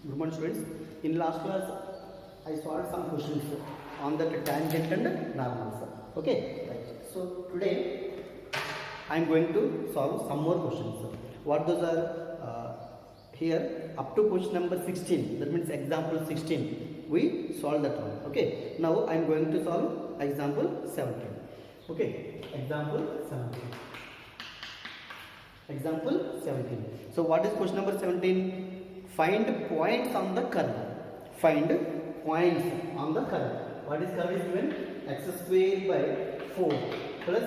Good morning, students. In last class, I solved some questions on the tangent and normals. Okay, right. So today I am going to solve some more questions. What those are? Here up to question number 16. That means example 16. We solve that one. Okay. Now I am going to solve example 17. Okay. Example 17. Example 17. So what is question number 17? Find points on the curve. Find points on the curve. What is curve is given? X square by 4 plus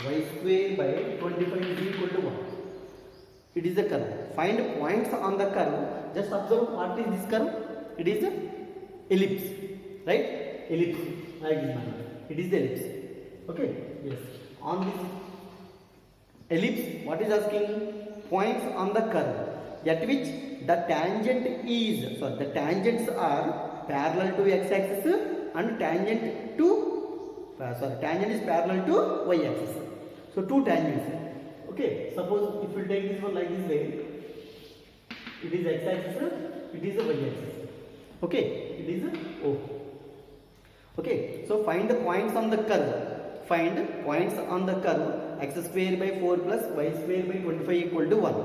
y square by 25 is equal to 1. It is the curve. Find points on the curve. Just observe what is this curve. It is the ellipse. Right? Ellipse. Like this manner. It is the ellipse. Okay? Yes. On this ellipse, what is asking? Points on the curve at which the tangent is, the tangents are parallel to x-axis and tangent is parallel to y-axis. So two tangents. Okay, suppose if you take this one like this way, it is x-axis, it is the y-axis. Okay, it is O. Okay, so find the points on the curve. Find points on the curve x square by 4 plus y square by 25 equal to 1.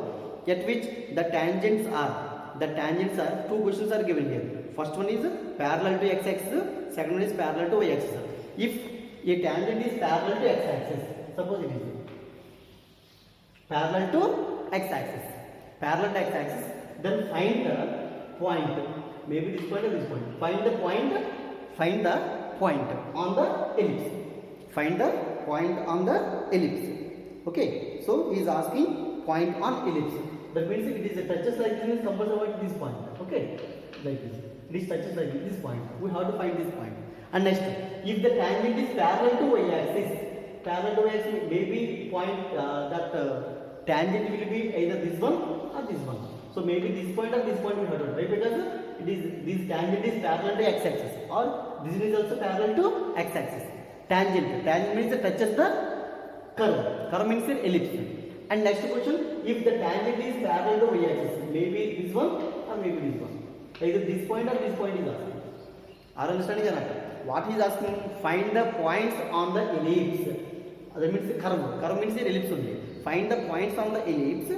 At which the tangents are, two questions are given here. First one is parallel to x-axis, second one is parallel to y-axis. If a tangent is parallel to x-axis, suppose it is parallel to x-axis, then find the point, maybe this point or this point. Find the point on the ellipse. Find the point on the ellipse. Okay, so he is asking point on ellipse. That means it is a touches like this, compulsory at this point. Okay, like this. It is touches like this point. We have to find this point. And next, if the tangent is parallel to y-axis, maybe point tangent will be either this one or this one. So maybe this point or this point we have to write, because it is this tangent is parallel to x-axis, or this is also parallel to x-axis. Tangent means it touches the curve. Curve means the ellipse. And next question, if the tangent is parallel to y-axis, maybe this one or maybe this one. Either this point or this point is asking. Are you understanding or not? What he is asking? Find the points on the ellipse. That means the curve. Curve means the ellipse only. Find the points on the ellipse.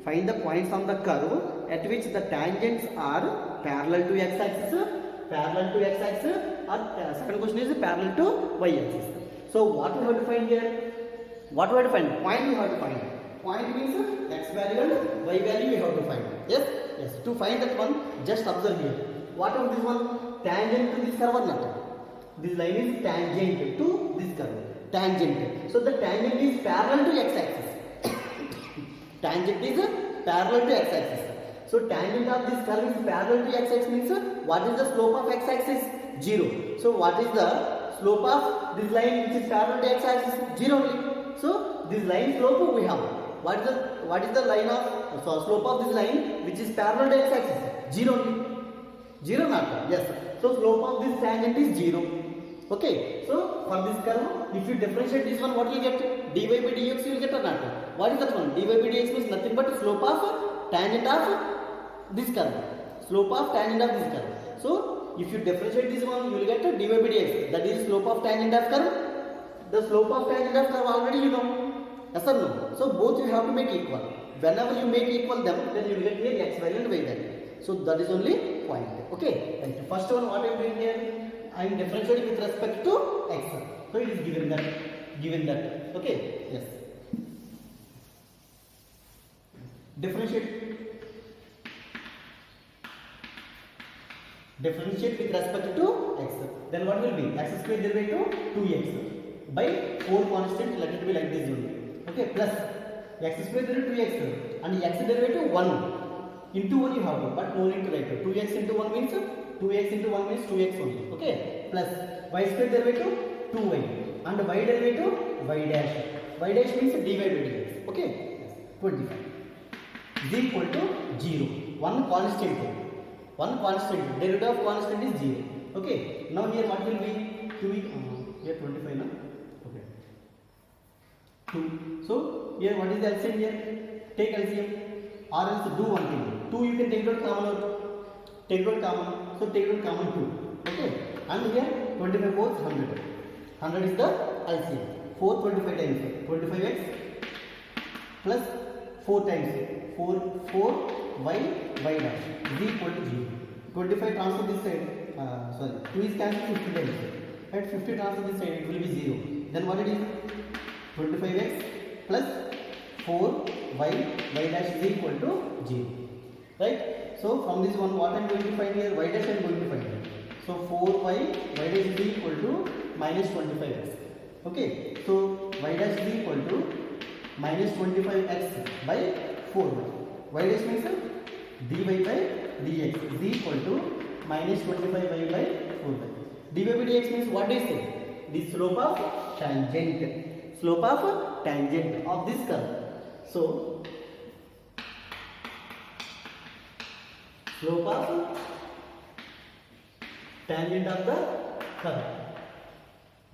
Find the points on the curve at which the tangents are parallel to x-axis, or second question is parallel to y-axis. So what we have to find here? What we have to find? Point we have to find. Point means x value and y value we have to find. Yes? Yes. To find that one, just observe here. What is this one? Tangent to this curve or not? This line is tangent to this curve. Tangent. So the tangent is parallel to x-axis. Tangent is parallel to x-axis. So tangent of this curve is parallel to x-axis means what is the slope of x-axis? 0. So what is the slope of this line which is parallel to x-axis? 0 only. So this line slope we have. What is the line of slope of this line which is parallel to x-axis? 0 only. 0 not? Yes. So slope of this tangent is 0. Okay. So for this curve, if you differentiate this one, what you get? Dy by dx you will get or not? What is that one? Dy by dx means nothing but slope of tangent of this curve. Slope of tangent of this curve. So if you differentiate this one, you will get dy by dx. That is slope of tangent of curve. The slope of tangent of curve already you know. Yes or no? So both you have to make equal. Whenever you make equal them, then you will get here x value and y value. So that is only point. Okay. And first one, what I am doing here? I am differentiating with respect to x. So it is given that. Okay. Yes. Differentiate with respect to x. Then what will be? X square derivative 2x by 4 constant. Let it be like this only. Okay, plus x square derivative 2x and x derivative 1 into 1 you have to, but no need to write. 2x into 1 means 2x only. Okay, plus y square derivative 2y and y derivative y dash. Y dash means dy by dx. Okay, yes. 25 is equal to 0. One constant. Derivative of constant is 0. Okay. Now here what will be? 2 here 25 now. Okay. 2. So here what is the LCM here? Take LCM. or else do one thing. 2 you can take out common out. take it out common, so take it out common 2, okay, and here 25 4 100, 100 is the LCM, 4 25 times 25x plus 4 times 4 y dash is equal to 0. 25 transfer this side, 2 is cancelled 50 times, and 50 transfer this side, it will be 0. Then what it is? 25x plus 4y dash is equal to 0. Right? So from this one, what I am going to find here? Y dash I am going to find here. So 4y dash is equal to minus 25x. Okay. So y dash is equal to minus 25x by 4y. Y dash means dy by dx is equal to minus 25y by 4y. dy by dx means what is it? The slope of tangent. Slope of tangent of this curve. So slope of tangent of the curve,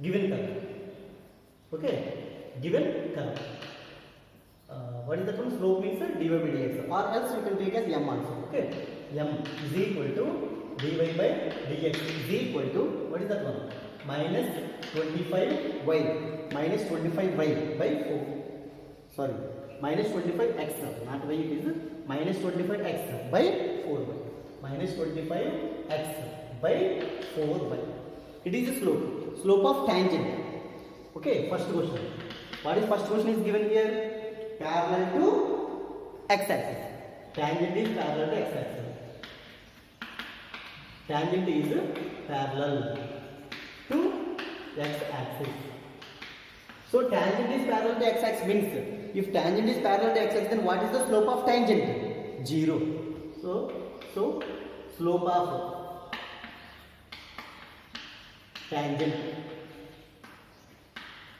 given curve. Okay, given curve. What is that one? Slope means dy by dx, or else you can take as m also. Okay, m is equal to dy by dx is equal to, what is that one? Minus 25y, minus 25y by 4. Sorry, minus 25x, not y, it is minus 25x by 4y. Minus 25x by 4y. It is the slope. Slope of tangent. Okay, first question. What is first question is given here? Parallel to x-axis. Tangent is parallel to x-axis. Tangent is parallel to x-axis. So tangent is parallel to x-axis means, if tangent is parallel to x-axis, then what is the slope of tangent? 0. So slope of tangent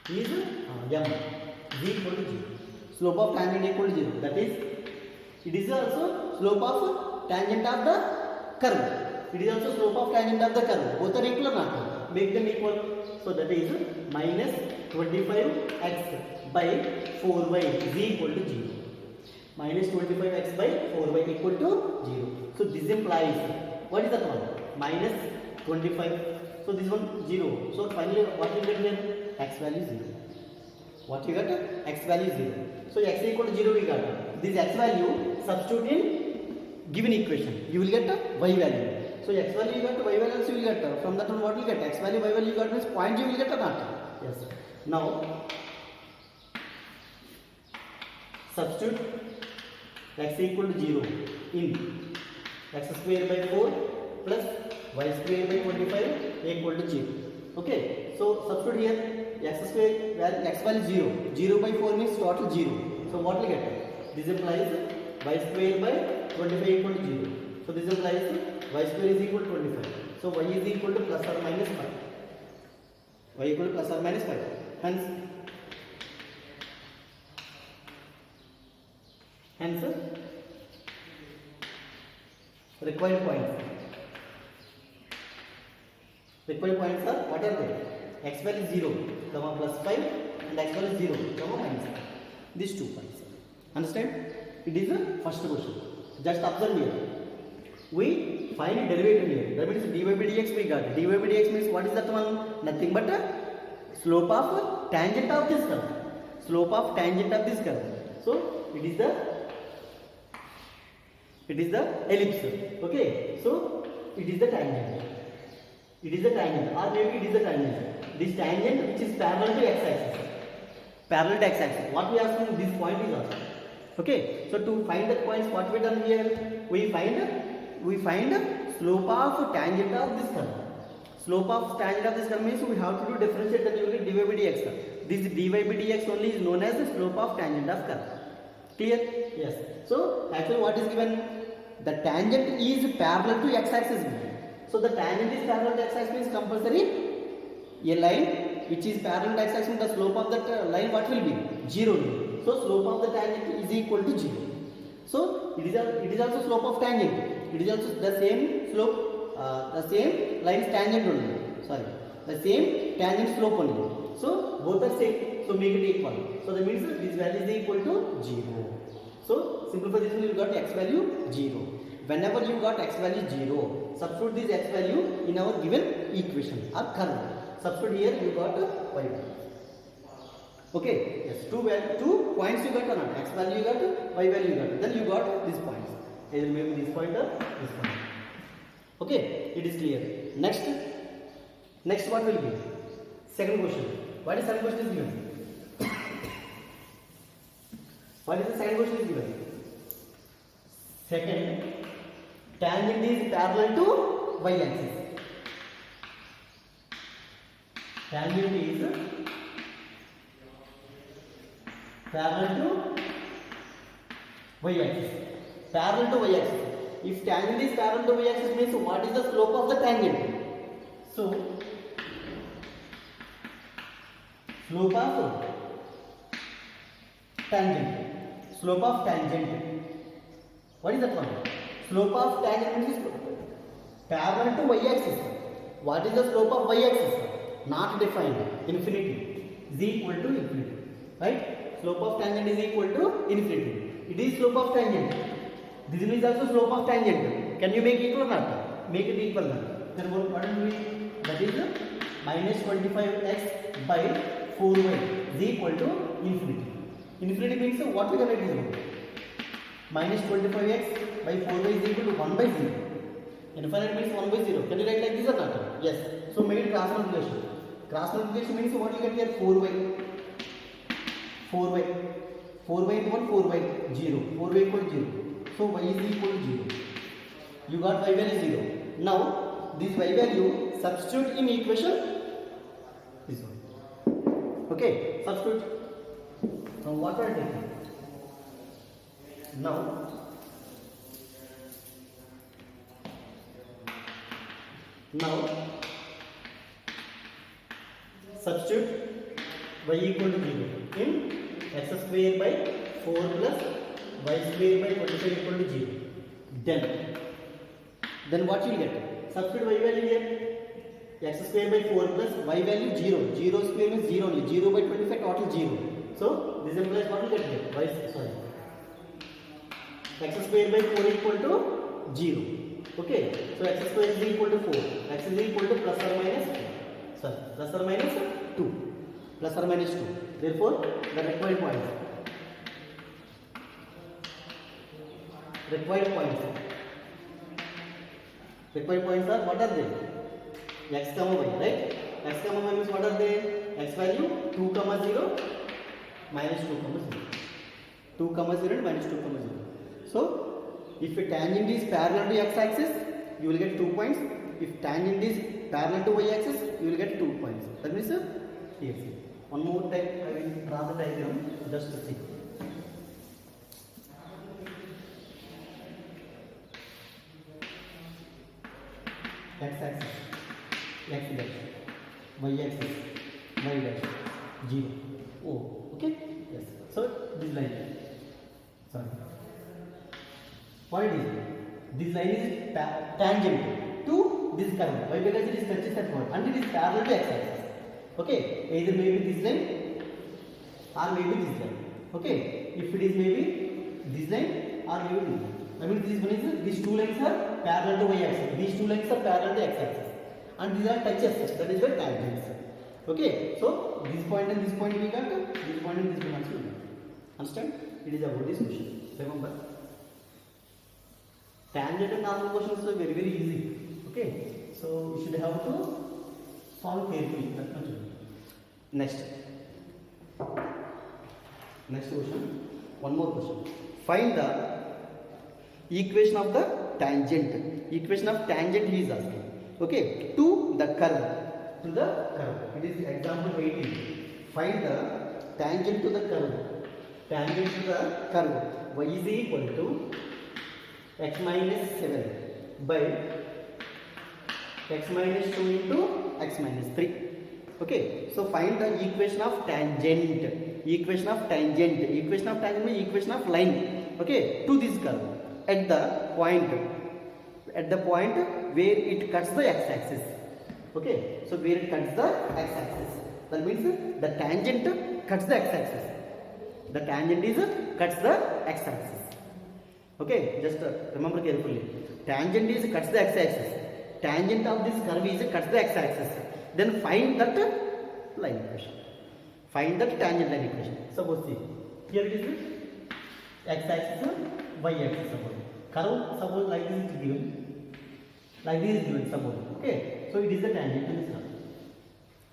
is m is equal to 0. Slope of tangent equal to 0. That is, it is also slope of tangent of the curve. It is also slope of tangent of the curve. Both are equal or not? Make them equal. So that is minus 25x by 4y is equal to 0. Minus 25x by 4y equal to 0. So this implies, what is that one? Minus 25. So this one 0. So finally what you get here? X value 0. What you got? X value 0. So x equal to 0 we got. This x value substitute in given equation. You will get y value. So x value you got, y value also you will get. From that one what you get? X value, y value you got means point you will get or not? Yes. Now substitute x equal to 0 in x square by 4 plus y square by 25 equal to 0. Okay. So substitute here x square, x value 0. 0 by 4 means total 0. So what will get? This implies y square by 25 equal to 0. So this implies y square is equal to 25. So y is equal to plus or minus 5. Y equal to plus or minus 5. Hence required points. Required points are, what are they? X value 0, comma plus 5, and x value 0, comma minus 5. These 2 points. Understand? It is the first question. Just observe here. We find derivative here. That means dy by dx we got. Dy by dx means what is that one? Nothing but slope of tangent of this curve. Slope of tangent of this curve. So it is the ellipse. Okay. So it is the tangent. It is the tangent, or maybe it is the tangent. This tangent which is parallel to x-axis. Parallel to x-axis. What we are asking, this point is also. Okay. So to find the points, what we done here? We find slope of tangent of this curve. Slope of tangent of this curve means we have to do differentiate, then you will get dy by dx. This dy by dx only is known as the slope of tangent of curve. Clear? Yes. So actually what is given? The tangent is parallel to x-axis. So the tangent is parallel to x-axis means compulsory a line which is parallel to x-axis means the slope of that line what will be? 0. So slope of the tangent is equal to 0. So it is also slope of tangent. It is also the same slope, the same line tangent only. Sorry, the same tangent slope only. So both are same. So make it equal. So that means this value is equal to 0. So simplify this one, you got x value 0. Whenever you got x value 0, substitute this x value in our given equation or curve. Substitute here you got y value. Okay, yes, two points you got or not? X value you got, y value you got. Then you got these points. Either maybe this point or this point. Okay, it is clear. Next what will be? Second question. What is second question is given? What is the second question is given? Second, tangent is parallel to y-axis. Tangent is parallel to y-axis. Parallel to y-axis. If tangent is parallel to y-axis means what is the slope of the tangent? So, slope of tangent. Slope of tangent. What is that one? Slope of tangent is parallel to y-axis. What is the slope of y-axis? Not defined. Infinity is equal to infinity. Right? Slope of tangent is equal to infinity. It is slope of tangent. This is also slope of tangent. Can you make it equal or not? Make it equal now. Then what will be? That is minus 25x by 4y is equal to infinity. Infinity means what we can write is minus 25x by 4y is equal to 1 by 0. Infinite means 1 by 0. Can you write like this or not? Yes. So make it cross multiplication. Cross multiplication means what you get here? 4y. 4y. 4y into 1, 4y, 0. 4y equal to 0. So y is equal to 0. You got y value 0. Now this y value substitute in equation this one. Okay, substitute. Now what are taking? Now substitute y equal to 0 in x square by 4 plus y square by 25 equal to 0. Then what you get? Substitute y value here. X square by 4 plus y value 0. 0 square means 0 only. 0 by 25 total 0. So this implies what will get here? X square by 4 equal to 0. Okay. So x square is equal to 4. X is equal to plus or minus 2. Plus or minus 2. Therefore, the required points. Required points are what are they? X comma y, right? X comma y means what are they? X value 2 comma 0 minus 2 comma 0. 2 comma 0 and minus 2 comma 0. So, if a tangent is parallel to x axis, you will get 2 points. If tangent is parallel to y axis, you will get 2 points. That means here. One more time, I will draw the diagram just to see. X axis, x dash, y axis, y dash, 0. Oh, okay? Yes. So, this line. Sorry. What it is? This line is tangent to this curve. Why? Because it is touches that point and it is parallel to x axis. Okay? Either maybe this line or maybe this line. Okay? If it is maybe this line or maybe this line. I mean, this one is these two lines are parallel to y axis. These two lines are parallel to x axis, and these are touches. That is the tangents. Okay, so this point and this point we got. This point and this point also we got. Understand? It is about this question. Remember, tangent and normal questions are very easy. Okay, so you should have to solve carefully. That much. Next question. One more question. Find the equation of the tangent. Equation of tangent he is asking. Okay, to the curve. It is example 18. Find the tangent to the curve. Tangent to the curve. Y is equal to x minus 7 by x minus 2 into x minus 3. Okay, so find the equation of tangent. Equation of tangent means equation of line. Okay, to this curve. At the point where it cuts the x-axis. Okay, so where it cuts the x-axis, that means the tangent cuts the x-axis. The tangent is cuts the x-axis. Okay, just remember carefully. Tangent is cuts the x-axis. Tangent of this curve is cuts the x-axis. Then find that line equation. Find that tangent line equation. Suppose see, here it is x-axis, y-axis. Suppose curve, suppose like this is given. Like this is given. Suppose. Okay, so it is the tangent to this curve.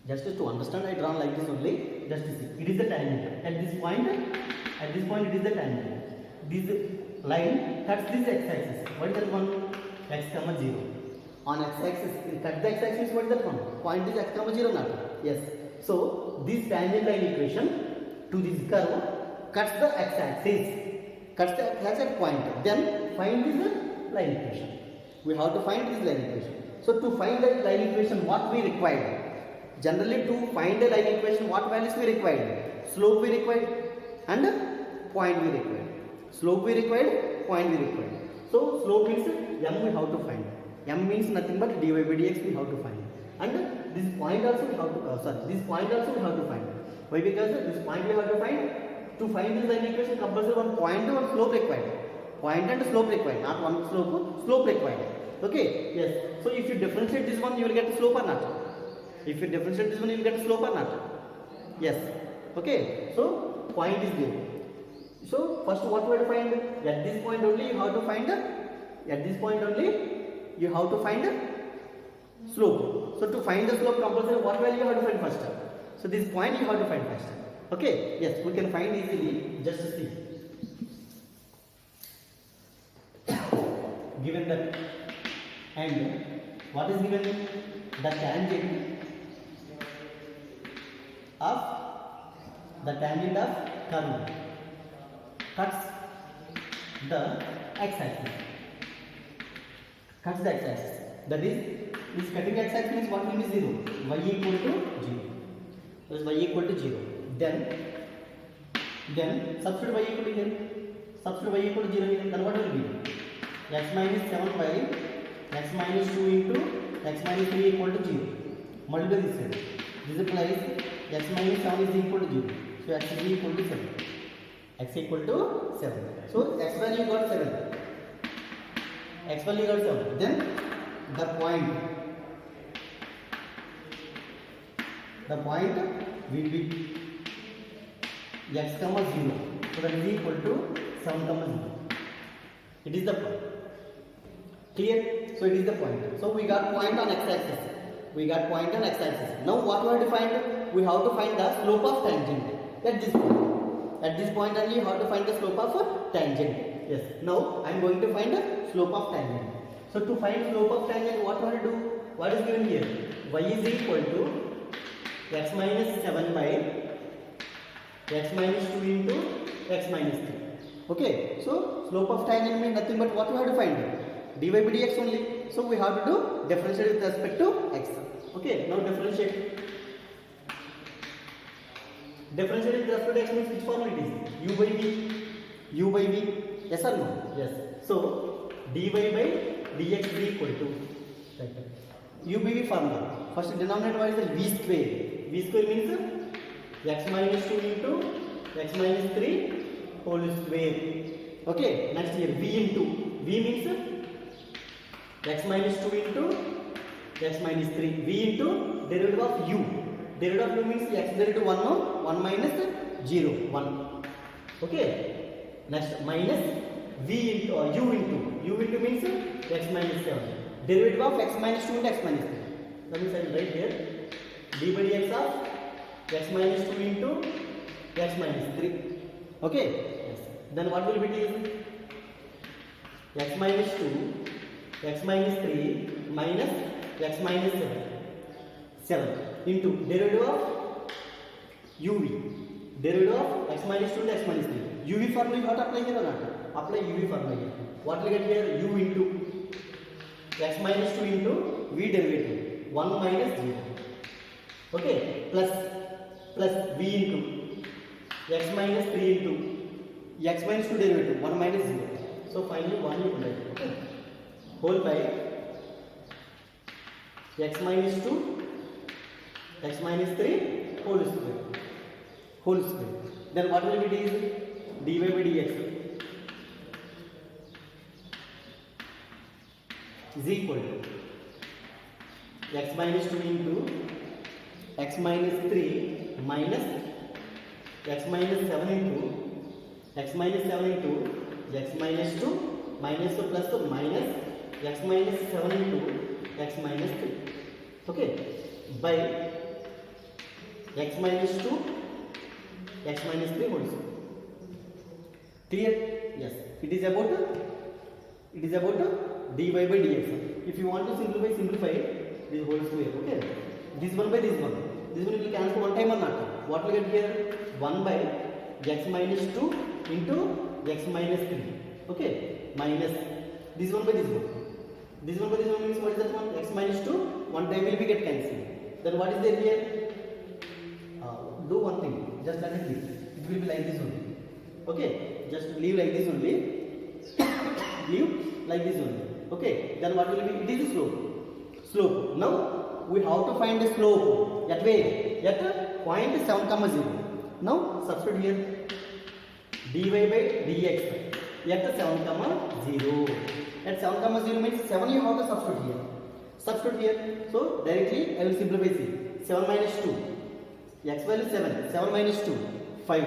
Just to understand, I draw like this only. Just to see, it is the tangent. At this point it is the tangent. This line cuts this x-axis. What is that one? X comma 0. On x-axis, cut the x-axis. What is that one? Point is x comma 0 not? Yes. So this tangent line equation to this curve cuts the x-axis. Cuts the x-axis point. Then find this line equation. We have to find this line equation. So to find the line equation, what we require? Generally, to find the line equation, what values we required? Slope we required and point we required. Slope we required, point we required. So slope means m we have to find. M means nothing but dy by dx we have to find. And this point also we have to this point also we have to find. Why? Because this point we have to find. To find this line equation, compulsory one point and one slope required. Point and slope required, not one slope required. Okay, yes. So if you differentiate this one, you will get slope or not? If you differentiate this one, you will get slope or not? Yes. Okay. So point is there. So first what we have to find? At this point only you have to find. At this point only you have to find slope. So to find the slope, compulsory what value you have to find first? So this point you have to find first. Okay. Yes, we can find easily. Just see. Given that, and what is given? The tangent of curve cuts the x-axis. Cuts the x-axis. That is, this cutting x-axis means what will be 0? Y equal to 0. Because y equal to 0. Then substitute y equal to here. Substitute y equal to 0 here. Then what will be? X minus 7 by x minus 2 into x minus 3 equal to 0. Multiply this side. This implies x minus 7 is equal to 0. So x is equal to 7. X equal to 7. So x value got 7. X value got 7. Then the point will be x comma 0. So that is equal to 7 comma 0. It is the point. Clear? So it is the point. So we got point on x-axis. Now what we have to find? We have to find the slope of tangent at this point. At this point only you have to find the slope of tangent. Yes. Now I am going to find the slope of tangent. So to find slope of tangent, what we have to do? What is given here? Y is equal to x minus 7 by x minus 2 into x minus 3. Okay. So slope of tangent means nothing but what we have to find? Dy by dx only. So we have to do differentiate with respect to x. Okay. Now differentiate. Differentiate with respect to x means which formula it is? U by v. Yes or no? Yes. So dy by dx is equal to u by v formula. First denominator what is v square. V square means x minus 2 into x minus 3 whole square. Okay. Next here v into v means x minus 2 into x minus 3. V into derivative of u. Derivative of u means x derivative 1 no? 1 minus 0. 1. Okay. Next minus v into u into means x minus 7. Derivative of x minus 2 into x minus 3. That means I will write here d by dx of x minus 2 into x minus 3. Okay. Yes. Then what will be this? X minus 2, x minus 3 minus x minus 7 into derivative of uv. Derivative of x minus 2 into x minus 3. uv formula you have to apply here or not? Apply uv formula here. What will get here? U into x minus 2 into v derivative 1 minus 0. Okay. Plus v into x minus 3 into x minus 2 derivative 1 minus 0. So finally 1 you write. Okay. Whole by x minus 2 x minus 3 whole square. Then what will be this? dy by dx is equal to x minus 2 into x minus 3 minus x minus 7 into x minus 7 into x minus 2 minus 2 plus 2 minus x minus 7 into x minus 3. Okay, by x minus 2 x minus 3 whole square. Clear? Yes, it is about dy by dx. If you want to simplify this whole square. Okay, this one by this one will cancel one time or not. What will get here? 1 by x minus 2 into x minus 3. Okay, minus this one by this one. This one by this one means what is that one? X minus 2, one time will be get cancelled. Then what is there here? Do one thing, just let it leave. It will be like this only. Okay, just leave like this only. Leave like this only. Okay, then what will be? It is the slope. Now we have to find the slope. At where? At point 7,0. Now substitute here dy by dx at 7,0. At 7,0 means 7 you have to substitute here. So directly I will simplify. See, 7 minus 2, x value 7, 7 minus 2, 5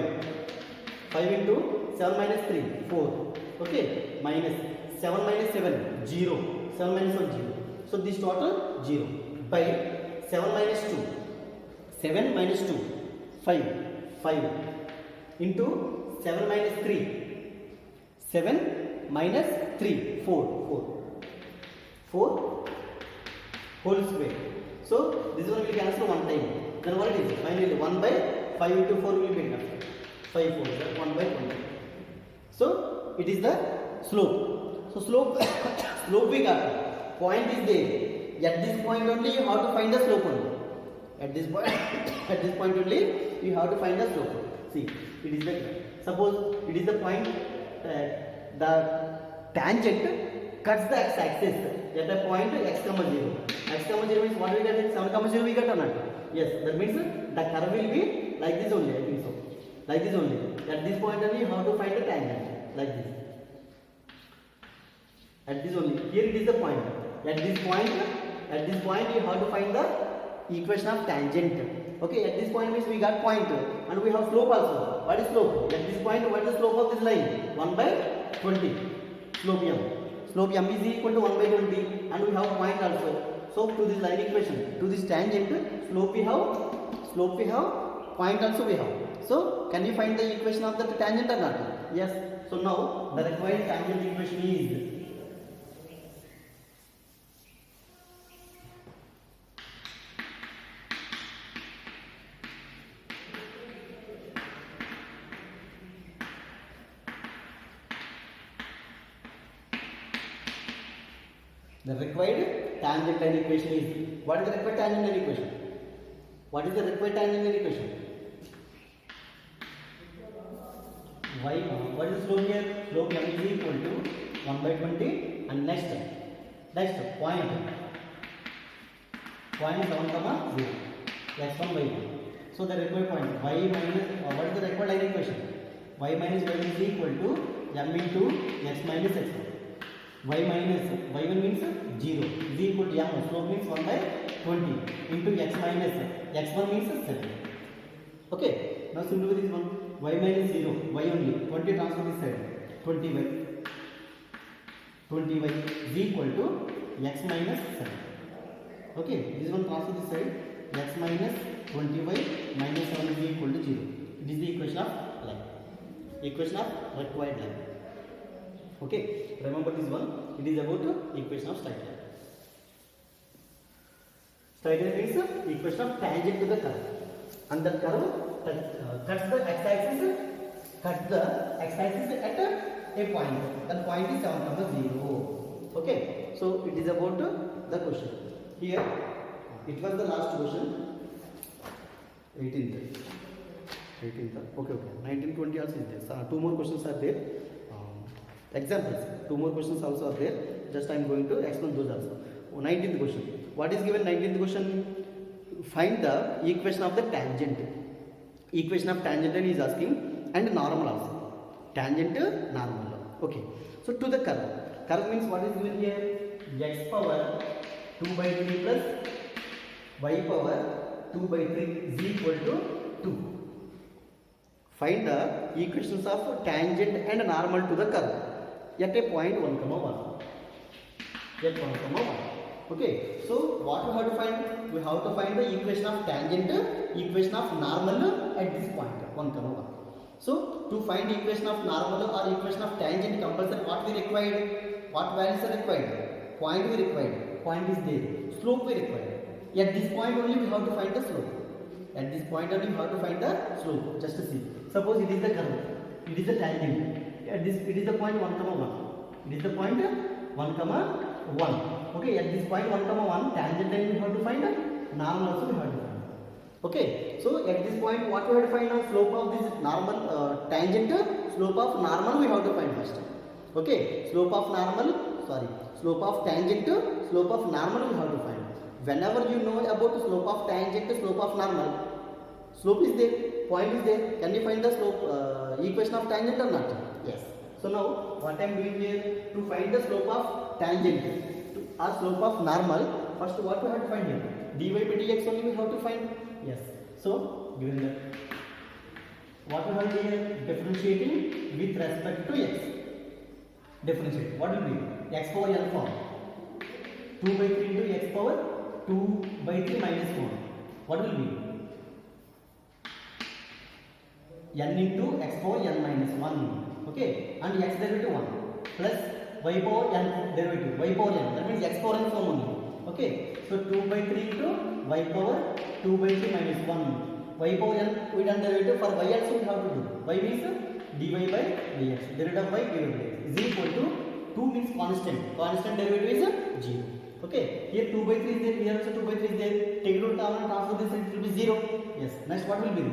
into 7 minus 3, 4. Okay, minus 7 minus 7, 0, 7 minus 1, 0. So this total 0 by 7 minus 2, 7 minus 2, 5 into 7 minus 3, 7 minus 3, 4 whole square. So this one will cancel one time. Then what it is? Finally 1 by 5 into 4 will be enough. 5 4 1 by 1. So it is the slope. So slope we got. Point is there. At this point only you have to find the slope only. At this point only you have to find the slope. See, it is the, suppose it is the point, the tangent cuts the x-axis at a point x comma 0. X comma 0 means what we get? 7 comma 0 we get or not? Yes, that means the curve will be like this only. I think so. Like this only. At this point only you have to find the tangent. Like this. At this only. Here it is the point. At this point you have to find the equation of tangent. Okay, at this point means we got point and we have slope also. What is slope? At this point, what is the slope of this line? 1 by 20. Slope m. Slope m is equal to 1 by 20 and we have point also. So to this line equation, to this tangent, slope we have, point also we have. So can you find the equation of the tangent or not? Yes. So now the required tangent equation is the required tangent line equation is, what is the required tangent line equation? What is the required tangent line equation? Y, what is the slope here? Slope m is equal to 1 by 20 and next point 7 comma 0, x1 by 1. So the required point y minus, what is the required line equation? Y minus y is equal to m into x minus x1. y1 means 0 is equal to m, slope means 1 by 20 into x minus x1 means 7. Okay, now simplify this one. Y minus 0, y only, 20 transfer this side, 20y is equal to x minus 7. Okay, this one transfer this side, x minus 20y minus 7 is equal to 0. It is the equation of line, equation of required line. Okay, remember this one. It is about the equation of straight line. Straight line means the equation of tangent to the curve, and the curve cuts the x-axis at a point. That point is 7,0. Okay, so it is about the question. Here, it was the last question. 18th. Okay. 19, 20 also is there. So, 2 more questions are there. Examples, 2 more questions also are there. Just I am going to explain those also. 19th question. What is given 19th question? Find the equation of the tangent. Equation of tangent is asking, and normal also. Tangent, normal. Okay. So to the curve. Curve means what is given here? x power 2 by 3 plus y power 2 by 3 is equal to 2. Find the equations of tangent and normal to the curve at a point 1 comma 1. At 1 comma 1. Okay, so what we have to find? We have to find the equation of tangent, equation of normal at this point 1 comma 1. So to find equation of normal or equation of tangent, compulsory what we required? What values are required? Point we required. Point is there. Slope we required. At this point only we have to find the slope. At this point only we have to find the slope. Just to see. Suppose it is the curve. It is the tangent. At this it is the point 1 comma 1. It is the point 1 comma 1. Okay. At this point 1 comma 1 tangent and we have to find normal also we have to find. Okay. So at this point what we have to find now? Slope of this normal tangent. Slope of normal we have to find first. Okay. Slope of normal. Sorry. Slope of tangent. Slope of normal we have to find. Whenever you know about slope of tangent, slope of normal, slope is there, point is there. Can you find the slope equation of tangent or not? Yes. So now what I am doing here to find the slope of tangent or slope of normal, first what we have to find here? Dy by dx only we have to find. Yes. So given that what we have here, differentiating with respect to x. Differentiate. What will be? X power n form. 2 by 3 into x power 2 by 3 minus 1. What will be? N into x power n minus 1. Okay. And x derivative 1 plus y power n derivative. Y power n. That means x power n form only. Okay. So 2 by 3 into y power 2 by 3 minus 1. Y power n we done derivative for y also we have to do. Y means dy by dx. Derivative by dy by dx is equal to 2 means constant. Constant derivative is 0. Okay. Here 2 by 3 is there. Here also 2 by 3 is there. Take root down and transfer this, it will be 0. Yes. Next what will be?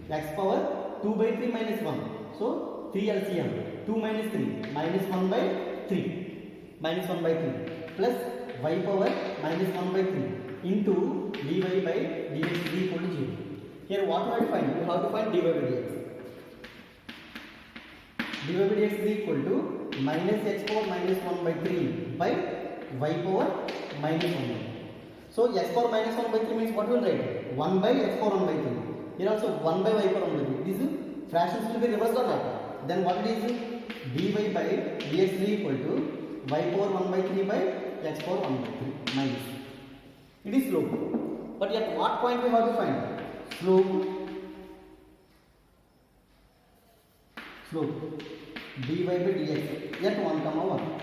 X power 2 by 3 minus 1. So 3 LCM. 2 minus 3 minus 1 by 3. Minus 1 by 3 plus y power minus 1 by 3 into dy by dx is equal to 0. Here what we have to find? We have to find dy by dx. Dy by dx is equal to minus x power minus 1 by 3 by y power minus 1. So x power minus 1 by 3 means what we will write? 1 by x power 1 by 3. Here also 1 by y power 1 by 3. This fractions will be reversed or not? Then what it is? dy by dx is equal to y power 1 by 3 by x power 1 by 3 minus. It is slope. But at what point we have to find? Slope dy by dx at 1 comma 1.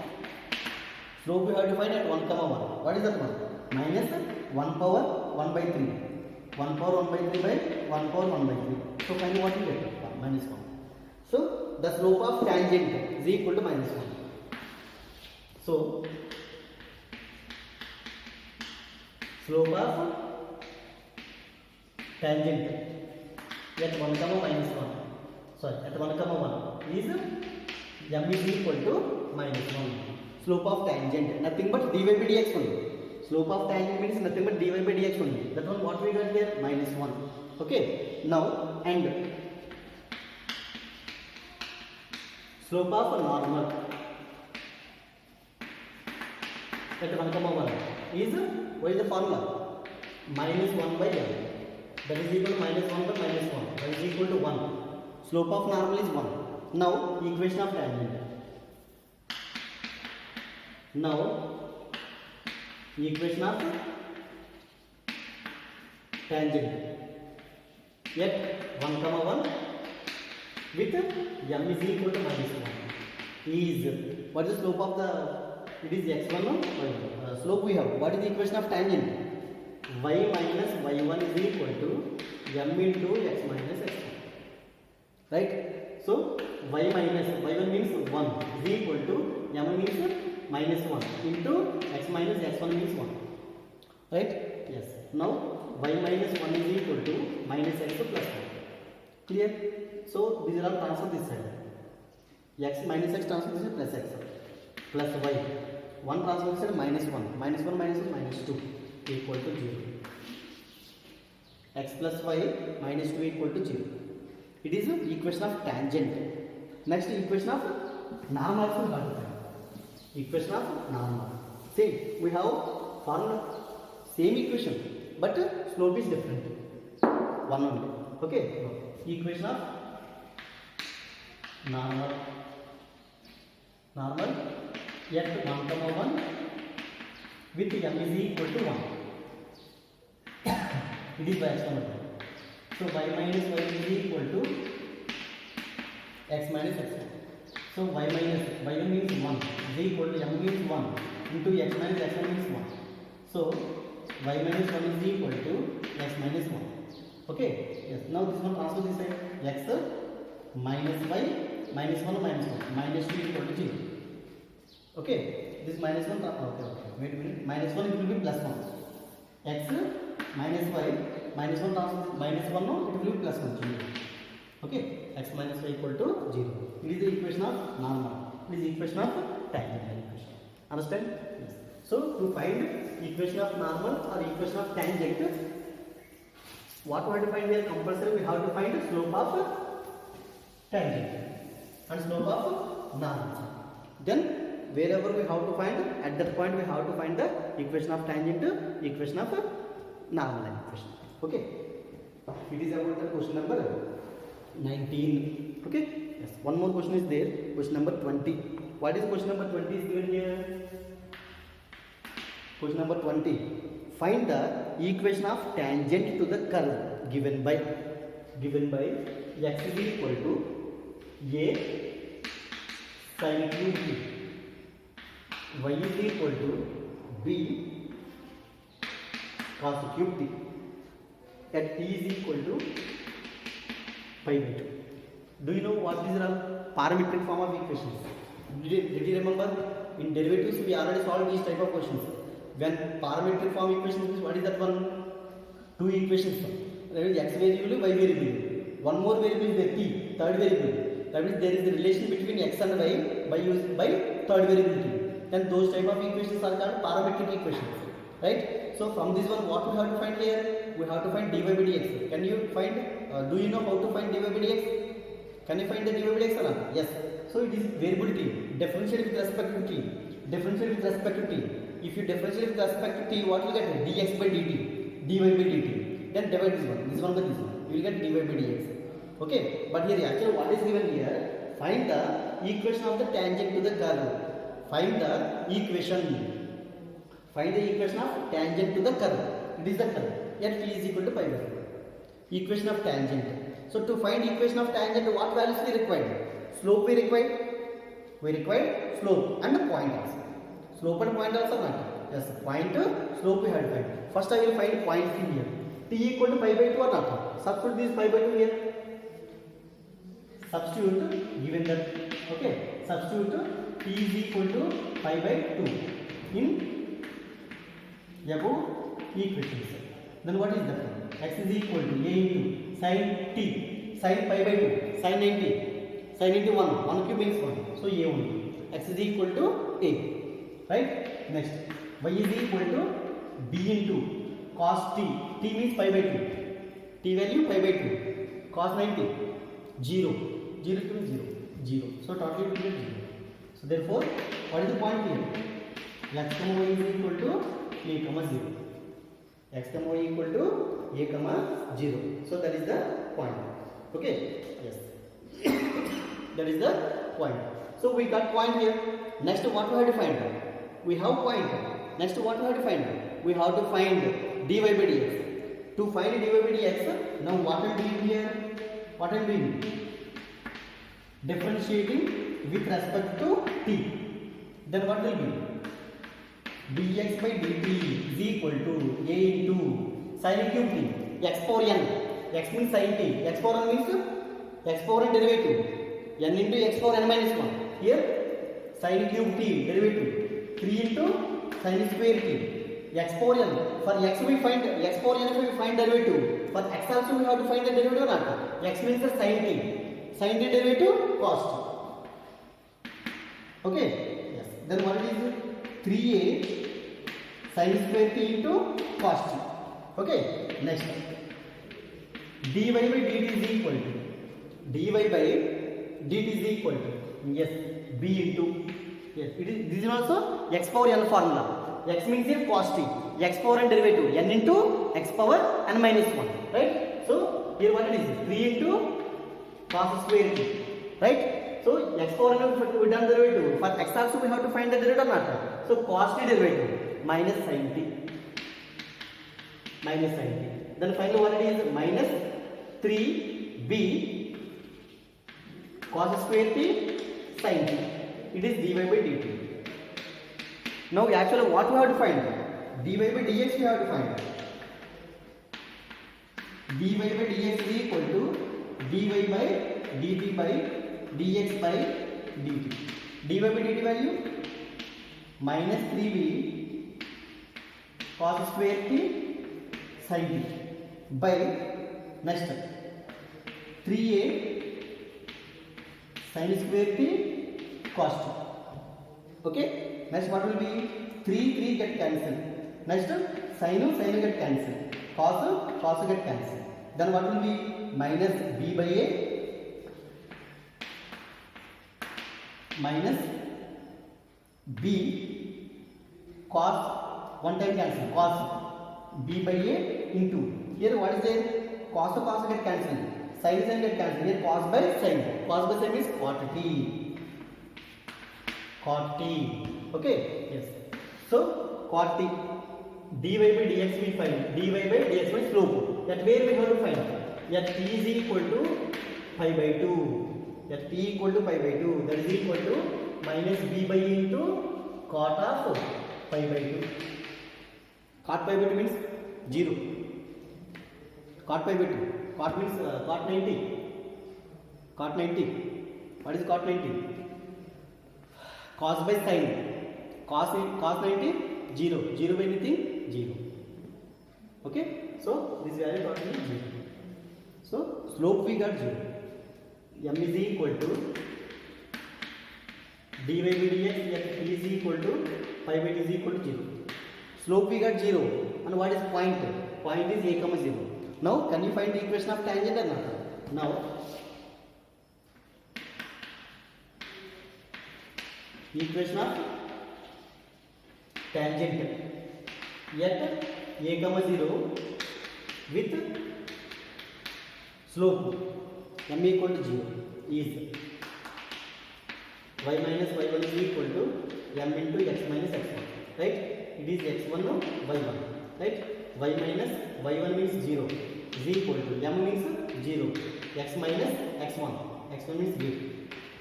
Slope we have to find at 1 comma 1. What is that one? Minus 1 power 1 by 3. 1 power 1 by 3 by 1 power 1 by 3. So find what you get? Minus 1. So the slope of tangent is equal to minus 1. So slope of tangent at 1 comma minus 1. Sorry, at 1 comma 1 is m is equal to minus 1. Slope of tangent, nothing but dy by dx only. Slope of tangent means nothing but dy by dx only. That one what we got here? Minus 1. Okay. Now, and slope of normal at 1 comma 1 is, what is the formula? Minus 1 by m. That is equal to minus 1 by minus 1. That is equal to 1. Slope of normal is 1. Now, equation of tangent. Now, equation of tangent at 1 comma 1 with m is equal to minus 1 is, what is the slope of the, it is x1 or y1. Slope we have. What is the equation of tangent? Y minus y1 is equal to m into x minus x1. Right? So, y minus y1 means 1 is equal to m means minus 1 into x minus x1 means 1. Right? Yes. Now, y minus 1 is equal to minus x plus 1. Clear? So, these are all transfer this side. X minus x transfer this side plus x plus y. 1 transfer this side minus 1. Minus 1 minus 1 minus 2 equal to 0. X plus y minus 2 equal to 0. It is the equation of tangent. Next equation of normal also we have to find. Equation of normal. See, we have formed same equation, but slope is different. One only. Okay. Equation of normal at 1, 1 with m is equal to 1. It is by exponent. So y minus y is equal to x minus x1. So y minus y means 1 is equal to m means 1 into x minus x1 means 1. So y minus 1 is equal to x minus 1. Okay. Yes. Now this one transfer this side. X minus y minus 1 minus 1 minus 2 equal to 0. Okay. This minus 1. Okay. Wait a minute. Minus 1 it will be plus 1. X minus y minus 1 transfer minus 1 no it will be plus 1. 0. Okay. X minus y equal to 0. It is the equation of normal. It is the equation of tangent equation. Understand? Yes. So to find equation of normal or equation of tangent, what we have to find here? Compulsory we have to find the slope of tangent and slope of normal. Then wherever we have to find, at that point we have to find the equation of tangent, equation of normal equation. Okay. It is about the question number 19. Okay. Yes. One more question is there. Question number 20. What is question number 20 is given here? Question number 20. Find the equation of tangent to the curve given by x is equal to a sin cube t, y is equal to b cos cube t, at t is equal to pi by 2. Do you know what is the parametric form of equations? Did you remember? In derivatives we already solved these type of questions. When parametric form equations means, what is that one? Two equations. That is x variable, y variable. One more variable is the t, third variable. That means there is a relation between x and y by third variable t. Then those type of equations are called parametric equations. Right? So from this one, what we have to find here? We have to find dy by dx. Can you find? Do you know how to find dy by dx? Can you find the dy by dx or not? Yes. So it is variability. Differentiate with respect to t. Differentiate with respect to t. If you differentiate with respect to t, what will get? Dx by dt, dy by dt. Then divide this one by this one. You will get dy by dx. Okay. But here actually what is given here? Find the equation of the tangent to the curve. Find the equation of tangent to the curve. It is the curve. Yet t is equal to pi by 4. Equation of tangent. So to find equation of tangent, what values we required? Slope we required. We required slope and point also. Slope and point also not. Yes, point, slope we have to find. First I will find point here. T equal to pi by 2 or not? Substitute this pi by 2 here. Substitute given that. Okay. Substitute t is equal to pi by 2 in above equations. Then what is that? X is equal to a into sin t, sin pi by 2, sin 90, sin into 1, 1 cube means 1. So a only. X is equal to a. Right? Next, y is equal to b into cos t. T means pi by 2. T value pi by 2. Cos 90, 0. 0 means 0. 0. So totally it will be 0. So therefore, what is the point here? X comma y is equal to a comma 0. X comma y equal to a comma 0. So that is the point. Okay? Yes. That is the point. So we got point here. Next, what we have to find? We have point. Next, what we have to find? We have to find dy by dx. To find dy by dx, now what I am doing here? What I am doing? Differentiating with respect to t. Then what will be? Dx by dt is equal to a into sin cube t. X power n. X means sin t. X power n means x power n derivative. N into x power n minus 1. Here sin cube t derivative. 3 into sin square t. X power n. For x we find x power n we find derivative. For x also we have to find the derivative or not. X means the sin t. Sin t derivative cos t. Okay. Yes. Then what is it? 3a sin square t into cos t. Okay. Next. dy by dt is equal to dy by dt is equal to yes b into yes it is this is also x power n formula. x means here cos t, x power n derivative, n into x power n minus 1, right? So here what it is? 3 into cos square t, right? So x power n we done derivative. For x also we have to find the derivative or not? So cos t derivative minus sin t, minus sin t. Then finally what it is? Minus 3b cos square t sin t. It is dy by dt. Now actually what we have to find? Dy by dx we have to find. Dy by dx is equal to dy by dt by dx by dt. Dy by dt value minus 3b cos square t sin t by next 3a sin square t cos t. Okay, next what will be? 3 get cancelled. Next sin get cancelled, cos get cancelled. Then what will be? Minus b by a minus b cos, one time cancel, cos b by a into, here what is there? Cos get cancelled, sin get cancelled. Here cos by sin means cot t. Okay, yes. So cot t, dy by dx we find. Dy by dx means slope. At where we have to find? At t is equal to pi by 2. At t equal to pi by 2. That is equal to minus b by into cot of pi by 2. Cot pi by 2 means 0. Cot pi by 2. Cot means cot 90. Cot 90. What is cot 90? Cos by sin. Cos 90, 0. 0 by anything? 0. Okay? So this value got me 0. So slope we got 0. M is equal to dy by dx at t is equal to pi by t is equal to 0. Slope we got 0. And what is point? Point is a comma 0. Now can you find the equation of tangent or not? Now equation of tangent at a comma 0 with slope m equal to 0 is y minus y1 is equal to m into x minus x1, right? It is x1 no y1, right? Y minus y1 means 0 is equal to m means 0, x minus x1 means 0,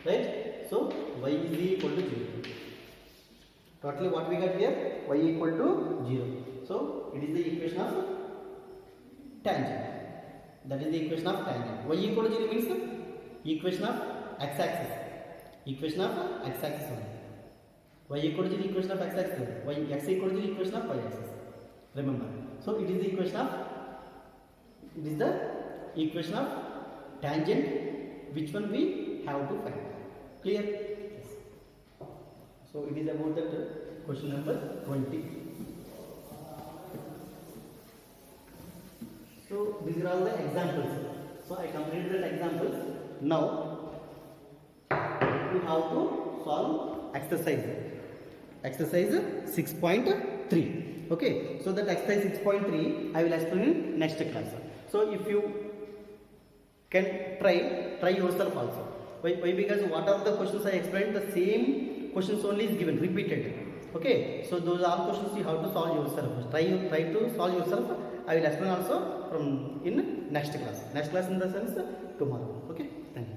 right? So y is equal to 0. Totally what we got here? Y equal to 0. So it is the equation of tangent. That is the equation of tangent. Y equal to 0 means the equation of x-axis. Equation of x-axis only. Y equal to 0 equation of x-axis. X equal to 0 equation of y-axis. Remember. So it is the equation of tangent. Which one we have to find? Clear? Yes. So it is about that question number 20. So these are all the examples. So I completed that examples. Now you have to solve exercise 6.3. Okay. So that exercise 6.3 I will explain in next class. So if you can try yourself also. Why? Because what are the questions I explained, the same questions only is given, repeated. Okay, so those are questions you have to solve yourself. Try to solve yourself. I will explain also from in next class. Next class in the sense tomorrow. Okay, thank you.